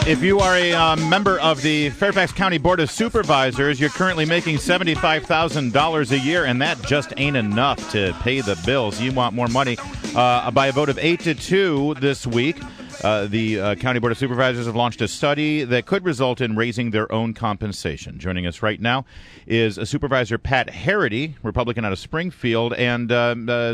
If you are a member of the Fairfax County Board of Supervisors, you're currently making $75,000 a year, and that just ain't enough to pay the bills. You want more money. By a vote of 8-2 this week, the County Board of Supervisors have launched a study that could result in raising their own compensation. Joining us right now is Supervisor Pat Herrity, Republican out of Springfield. And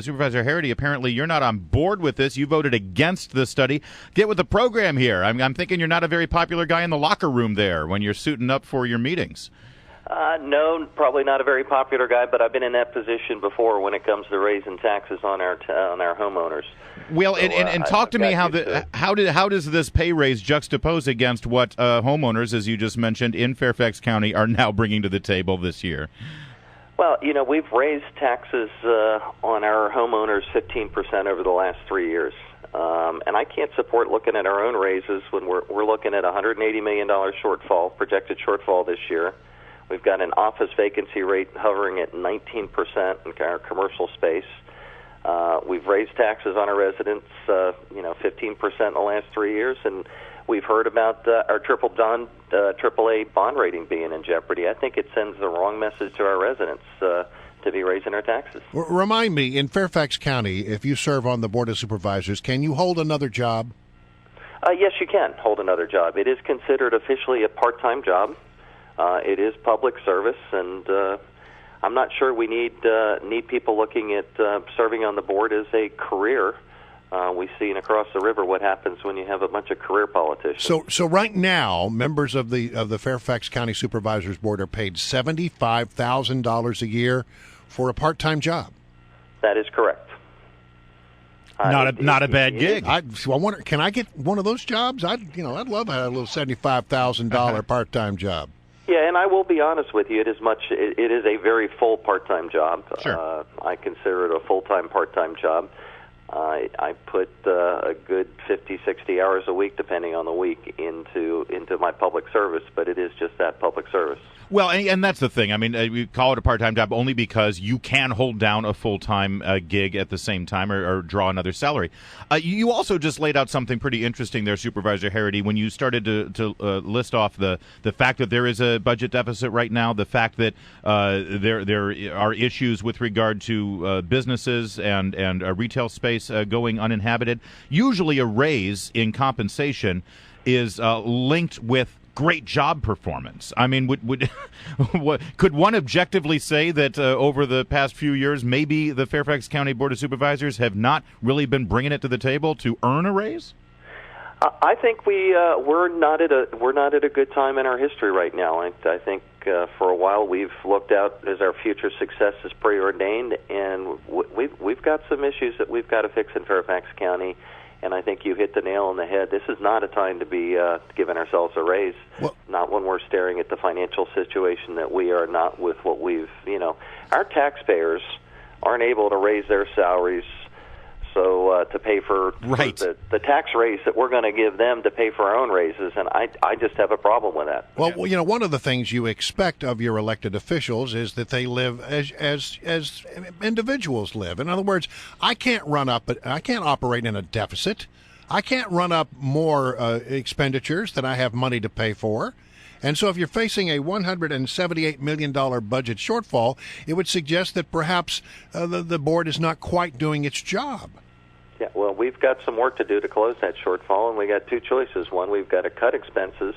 Supervisor Herrity, apparently you're not on board with this. You voted against the study. Get with the program here. I'm thinking you're not a very popular guy in the locker room there when you're suiting up for your meetings. No, probably not a very popular guy, but I've been in that position before when it comes to raising taxes on our homeowners. Well, and talk to me how does this pay raise juxtapose against what homeowners, as you just mentioned, in Fairfax County are now bringing to the table this year? Well, we've raised taxes on our homeowners 15% over the last 3 years. And I can't support looking at our own raises when we're looking at a $180 million projected shortfall this year. We've got an office vacancy rate hovering at 19% in our commercial space. We've raised taxes on our residents, 15% in the last 3 years, and we've heard about our AAA bond rating being in jeopardy. I think it sends the wrong message to our residents to be raising our taxes. Remind me, in Fairfax County, if you serve on the Board of Supervisors, can you hold another job? Yes, you can hold another job. It is considered officially a part-time job. It is public service, and I'm not sure we need people looking at serving on the board as a career. We've seen across the river what happens when you have a bunch of career politicians. So right now, members of the Fairfax County Supervisors Board are paid $75,000 a year for a part-time job. That is correct. Not a bad gig. I wonder, can I get one of those jobs? I'd love to have a little $75,000 part-time job. Yeah, and I will be honest with you. It is a very full part-time job. Sure. I consider it a full-time part-time job. I put a good 50, 60 hours a week, depending on the week, into my public service, but it is just that, public service. Well, and that's the thing. I mean, we call it a part-time job only because you can hold down a full-time gig at the same time or draw another salary. You also just laid out something pretty interesting there, Supervisor Herrity, when you started to list off the fact that there is a budget deficit right now, the fact that there are issues with regard to businesses and retail space going uninhabited. Usually a raise in compensation is linked with great job performance. I mean, could one objectively say that over the past few years, maybe the Fairfax County Board of Supervisors have not really been bringing it to the table to earn a raise? I think we're not at a good time in our history right now. I think for a while we've looked out as our future success is preordained, and we've got some issues that we've got to fix in Fairfax County. And I think you hit the nail on the head. This is not a time to be giving ourselves a raise. Well, not when we're staring at the financial situation that we are, not with what we've, our taxpayers aren't able to raise their salaries to pay for the tax raise that we're going to give them to pay for our own raises, and I just have a problem with that. Well, one of the things you expect of your elected officials is that they live as individuals live. In other words, I can't operate in a deficit. I can't run up more expenditures than I have money to pay for. And so if you're facing a $178 million budget shortfall, it would suggest that perhaps the board is not quite doing its job. Yeah, well, we've got some work to do to close that shortfall, and we got two choices. One, we've got to cut expenses,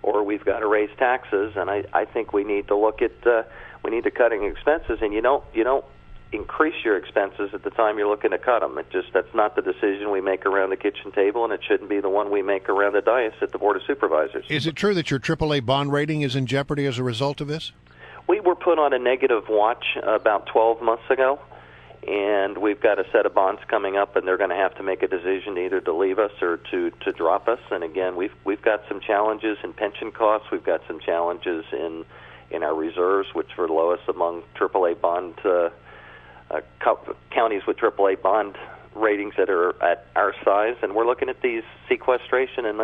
or we've got to raise taxes. And I think we need to look at cutting expenses. And you don't increase your expenses at the time you're looking to cut them. That's not the decision we make around the kitchen table, and it shouldn't be the one we make around the dais at the Board of Supervisors. Is it true that your AAA bond rating is in jeopardy as a result of this? We were put on a negative watch about 12 months ago, and we've got a set of bonds coming up, and they're going to have to make a decision either to leave us or to drop us. And again, we've got some challenges in pension costs. We've got some challenges in our reserves, which were lowest among AAA bond counties with AAA bond ratings that are at our size, and we're looking at these sequestration and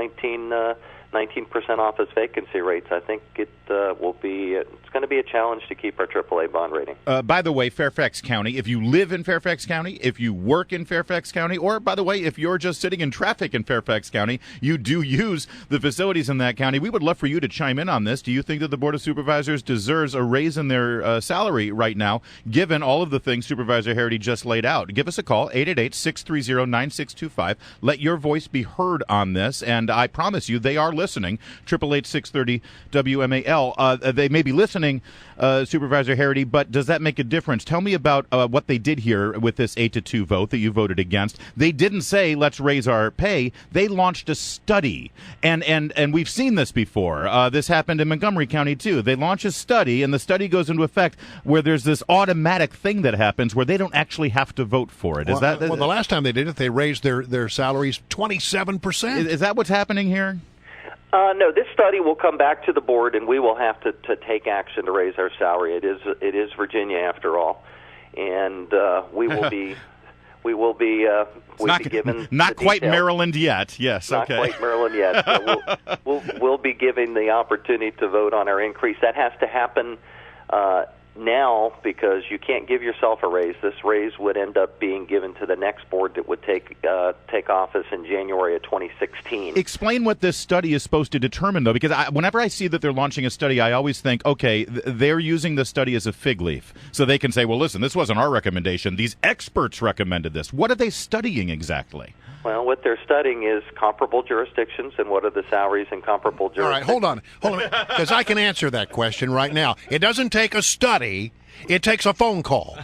19% office vacancy rates, I think it's going to be a challenge to keep our AAA bond rating. By the way, Fairfax County, if you live in Fairfax County, if you work in Fairfax County, or, by the way, if you're just sitting in traffic in Fairfax County, you do use the facilities in that county. We would love for you to chime in on this. Do you think that the Board of Supervisors deserves a raise in their salary right now, given all of the things Supervisor Herrity just laid out? Give us a call, 888-630-9625. Let your voice be heard on this, and I promise you they are listening. 888-630 WMAL. They may be listening, Supervisor Herrity, but does that make a difference? Tell me about what they did here with this 8-2 vote that you voted against. They didn't say, let's raise our pay. They launched a study, and we've seen this before. This happened in Montgomery County, too. They launch a study, and the study goes into effect where there's this automatic thing that happens where they don't actually have to vote for it. Is well, the last time they did it, they raised their salaries 27%. Is that what's happening here? No, this study will come back to the board, and we will have to take action to raise our salary. It is Virginia after all, and we will be given not quite details. Maryland yet. Yes, not okay. quite Maryland yet. So we'll be given the opportunity to vote on our increase. That has to happen now, because you can't give yourself a raise. This raise would end up being given to the next board that would take office in January of 2016. Explain what this study is supposed to determine, though, because whenever I see that they're launching a study, I always think, okay, they're using the study as a fig leaf. So they can say, well, listen, this wasn't our recommendation. These experts recommended this. What are they studying exactly? Well, what they're studying is comparable jurisdictions and what are the salaries in comparable jurisdictions. All right, hold on, because I can answer that question right now. It doesn't take a study. It takes a phone call,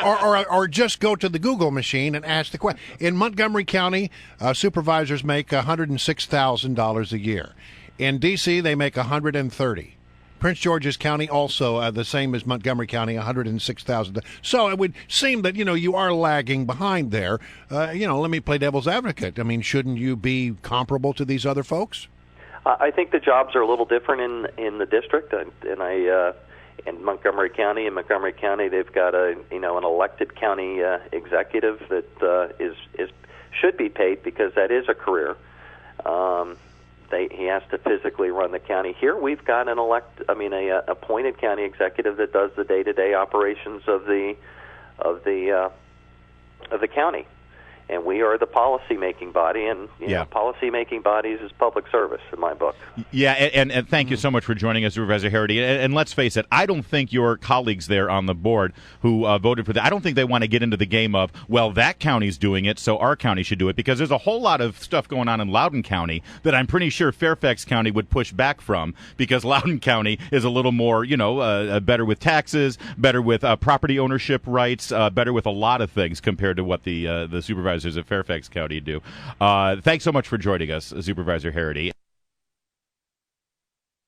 or just go to the Google machine and ask the question. In Montgomery County, supervisors make $106,000 a year. In D.C., they make $130,000. Prince George's County also the same as Montgomery County, $106,000. So it would seem that you are lagging behind there. Let me play devil's advocate. I mean, shouldn't you be comparable to these other folks? I think the jobs are a little different in the district, in Montgomery County. In Montgomery County, they've got an elected county executive that should be paid because that is a career. He has to physically run the county. Here, we've got an appointed county executive that does the day-to-day operations of the county, and we are the policy-making body. And policy-making bodies is public service in my book. Yeah, and thank you so much for joining us, Supervisor Herrity. And let's face it, I don't think your colleagues there on the board who voted for that, I don't think they want to get into the game of, well, that county's doing it, so our county should do it, because there's a whole lot of stuff going on in Loudoun County that I'm pretty sure Fairfax County would push back from, because Loudoun County is a little more, better with taxes, better with property ownership rights, better with a lot of things compared to what the supervisors of Fairfax County do. Thanks so much for joining us, Supervisor Herrity.